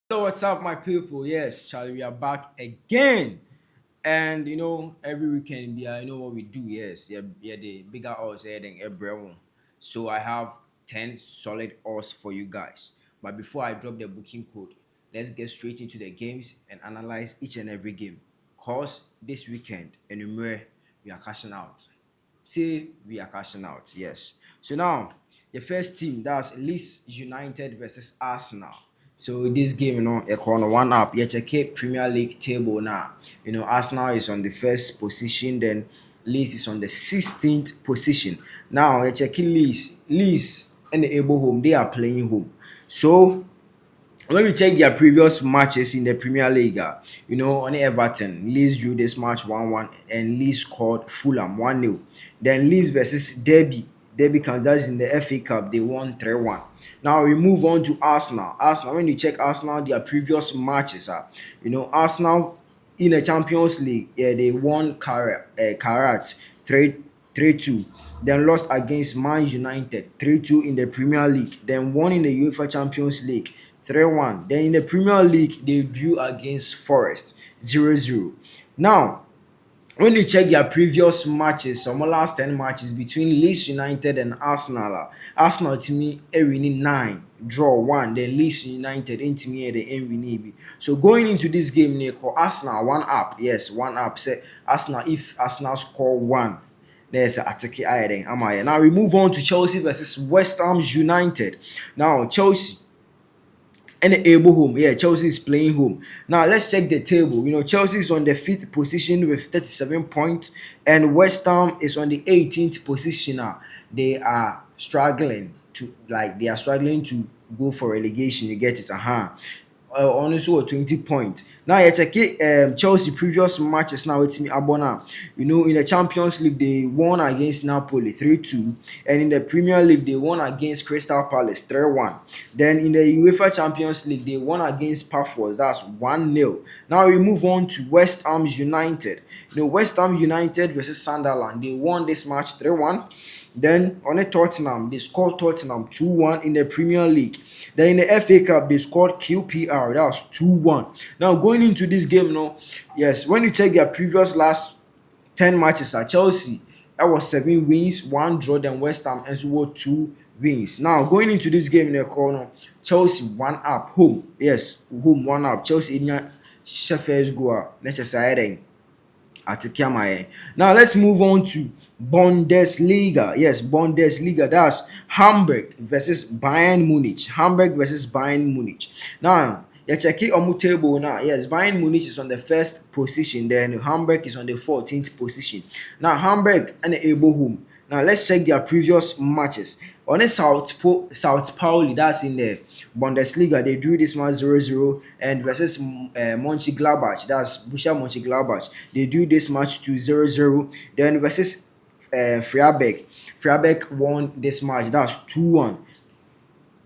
Hello, what's up, my people? Yes, Charlie, we are back again. And every weekend, yeah, you know what we do. Yes, yeah, the bigger odds here than everyone. So I have 10 solid odds for you guys. But before I drop the booking code, let's get straight into the games and analyze each and every game. Cause this weekend, anywhere we are cashing out. Say we are cashing out, yes. So now the first team, that's Leeds United versus Arsenal. So this game, a corner one up. Yeah, check it Premier League table now. Arsenal is on the first position, then Leeds is on the 16th position. Now you check Leeds and the able home, they are playing home. So when we check their previous matches in the Premier League, on Everton, Leeds drew this match 1-1 and Leeds scored Fulham 1-0. Then Leeds versus Derby Kansas in the FA Cup, they won 3-1. Now we move on to Arsenal. Arsenal, when you check Arsenal, their previous matches, Arsenal in the Champions League, yeah, they won Karat 3-2. Then lost against Man United 3-2 in the Premier League. Then won in the UEFA Champions League 3-1. Then in the Premier League, they drew against Forest 0-0. Now, when you check their previous matches, some last 10 matches between Leeds United and Arsenal to me, winning 9, draw 1, then Leeds United into me the winning. So going into this game, they call Arsenal 1 up. Yes, 1 up. Say Arsenal, if Arsenal score 1. There's a attack. Now we move on to Chelsea versus West Ham United. Now Chelsea and able home. Yeah, Chelsea is playing home. Now let's check the table. Chelsea is on the 5th position with 37 points, and West Ham is on the 18th position. Now they are struggling to go for relegation. You get it? Also 20 points. Now you check it. Chelsea previous matches now it's me Abona. In the Champions League they won against Napoli 3-2, and in the Premier League they won against Crystal Palace 3-1. Then in the UEFA Champions League they won against Pafos, that's 1-0. Now we move on to West Ham United. West Ham United versus Sunderland. They won this match 3-1. Then on a Tottenham, they scored Tottenham 2-1 in the Premier League. Then in the FA Cup, they scored QPR. That was 2-1. Now going into this game, yes, when you check their previous last 10 matches at Chelsea, that was 7 wins, 1 draw. Then West Ham and so 2 wins. Now going into this game in the corner, Chelsea 1 up home. Yes, home 1 up. Chelsea in Sheffield's goal. Let's just say now let's move on to Bundesliga. Yes, Bundesliga. That's Hamburg versus Bayern Munich. Hamburg versus Bayern Munich. Now, you check it on the table now. Yes, Bayern Munich is on the 1st position. Then Hamburg is on the 14th position. Now, Hamburg and the able home. Now, let's check their previous matches. On the South Pauli, that's in the Bundesliga, they drew this match 0-0, and versus Mönchengladbach, that's Borussia Mönchengladbach, they drew this match to 0-0. Then versus Freiburg won this match, that's 2-1.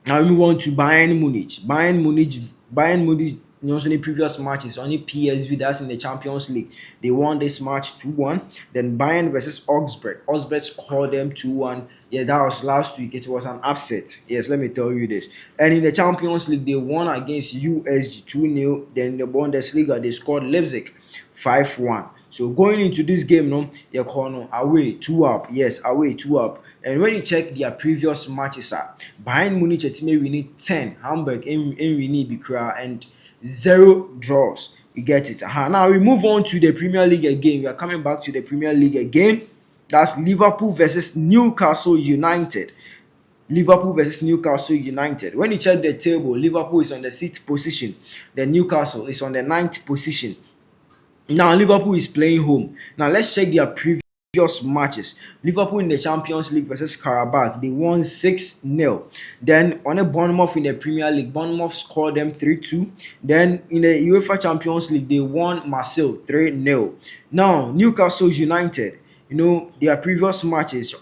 Now we move on to Bayern Munich. Bayern Munich, also in the previous matches, only PSV, that's in the Champions League, they won this match 2-1. Then Bayern versus Augsburg. Augsburg scored them 2-1. Yeah, that was last week. It was an upset. Yes, let me tell you this. And in the Champions League, they won against USG 2-0. Then in the Bundesliga, they scored Leipzig 5-1. So going into this game, you're calling away 2 up. Yes, away 2 up. And when you check their previous matches, Bayern Munich may win 10, Hamburg and win Bikra, and 0 draws. You get it. Now we move on to the Premier League again. We are coming back to the Premier League again. That's Liverpool versus Newcastle United. Liverpool versus Newcastle United. When you check the table, Liverpool is on the 6th position. Then Newcastle is on the 9th position. Now Liverpool is playing home. Now let's check their previous matches. Liverpool in the Champions League versus Karabakh, they won 6-0. Then on a Bournemouth in the Premier League, Bournemouth scored them 3-2. Then in the UEFA Champions League, they won Marseille 3-0. Now Newcastle United, their previous matches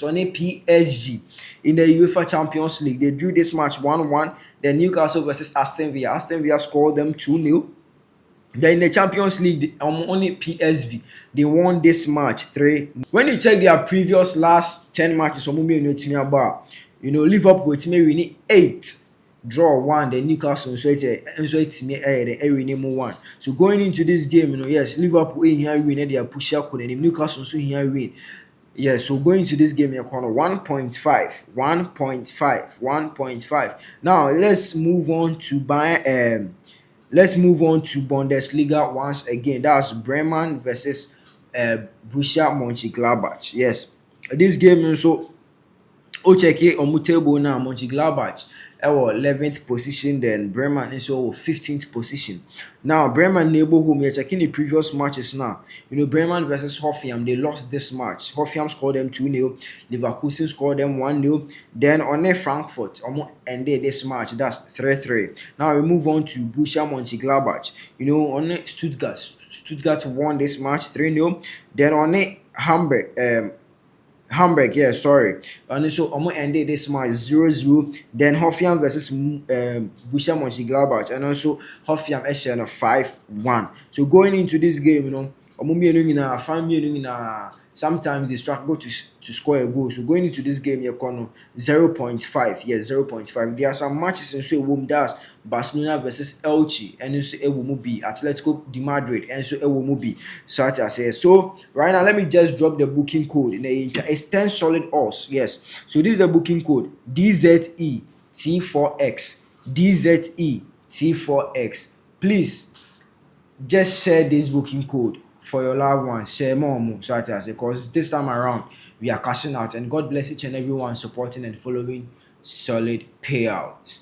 on a PSG in the UEFA Champions League, they drew this match 1-1. Then Newcastle versus Aston Villa scored them 2-0. Then in the Champions League, only PSV, they won this match 3. When you check their previous last 10 matches, Liverpool, it's may win 8. draw 1, then Newcastle so it's me the every name 1. So going into this game, yes, Liverpool here win, they are push up, and Newcastle so here win. Yeah, so going to this game, you're corner 1.5, 1.5, 1.5. Now let's move on to Bayern. Let's move on to Bundesliga once again. That's Bremen versus Borussia Mönchengladbach. Yes, this game so Ocheke on table now, Mönchengladbach 11th position, then Bremen is 15th position. Now Bremen neighbor home, you're checking the previous matches now. Bremen versus Hoffenheim, they lost this match. Hoffenheim scored them 2-0, Leverkusen scored them 1-0. Then on a Frankfurt, ended this match, that's 3-3. Now we move on to Borussia Mönchengladbach. On Stuttgart won this match 3-0. Then on a Hamburg, yeah, sorry. And so ended this match 0-0. Then Hoffenheim versus Borussia Mönchengladbach, and also Hoffenheim SN 5-1. So going into this game, sometimes they struggle to score a goal. So going into this game, you're 0.5. Yes, 0.5. There are some matches in so that's Barcelona versus Elche, and also it will be Atletico de Madrid, and so it will be. So as I say, so right now let me just drop the booking code. It's 10 solid odds. Yes. So this is the booking code DZET4X. DZET4X. Please just share this booking code for your loved ones. Share more. So as I say, because this time around we are cashing out, and God bless each and everyone supporting and following Solid Payout.